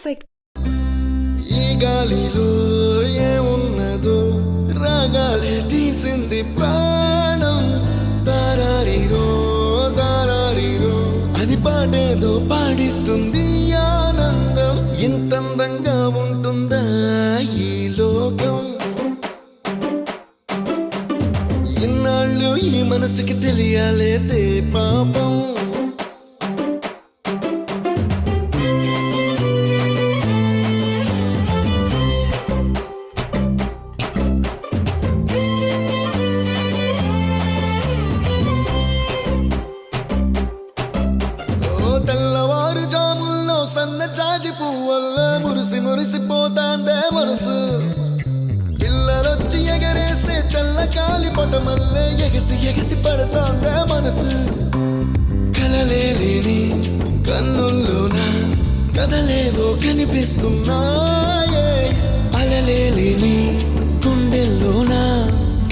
perfect. ఈ గాలిలో ఏమున్నదో రాగాలే తీసింది ప్రాణం. దారారిరో దారారిరో అని పాడేదో పాడిస్తుంది ఆనందం. ఇంతందంగా ఉంటుందా ఈ లోకం? ఇన్నాళ్ళు ఈ మనసుకి తెలియాలేదే పాపం. తెల్లవారు జాముల్లో సన్న జాజి పువ్వల్ల మురిసి మురిసిపోతాందే మనసు. పిల్లలొచ్చి ఎగరేసే తెల్ల కాలి పటమల్లే ఎగసి ఎగసి పడతాందే మనసు. కలలేని కన్నుల్లోన కదలేవో కనిపిస్తున్నాయే. అలలేని గుండెల్లోన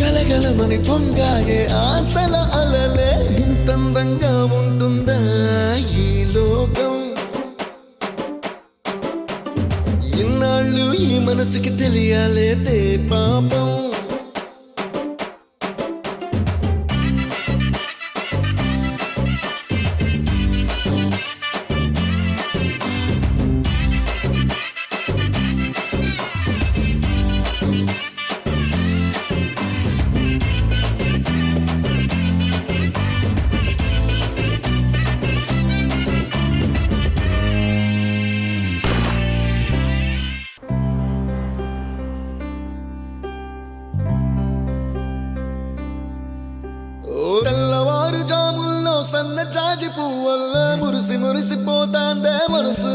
గలగలమని పొంగాయే ఆశల అలలే. ఇంతందంగా ఉంటుందా ఈ లోకం? ఇన్నాళ్ళు ఈ మనసుకి తెలియాలేదే పాపం. తెల్లవారు జాముల్లో సన్న జాజి పువ్వల్ల మురిసి మురిసిపోతాందే మనసు.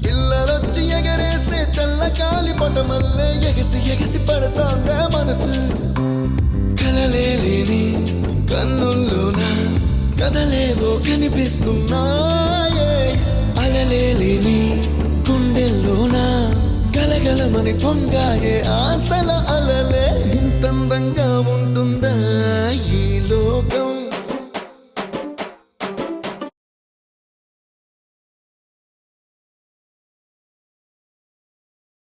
పిల్లలొచ్చి ఎగరేసే తెల్ల కాలి పటమల్లే ఎగసి ఎగసి పడతాందే మనసు. కలలేని కన్నుల్లోన కదలేవో కనిపిస్తున్నాయే. అలలేని గుండెల్లోన గలగలమని పొంగాయే ఆశల అలలే.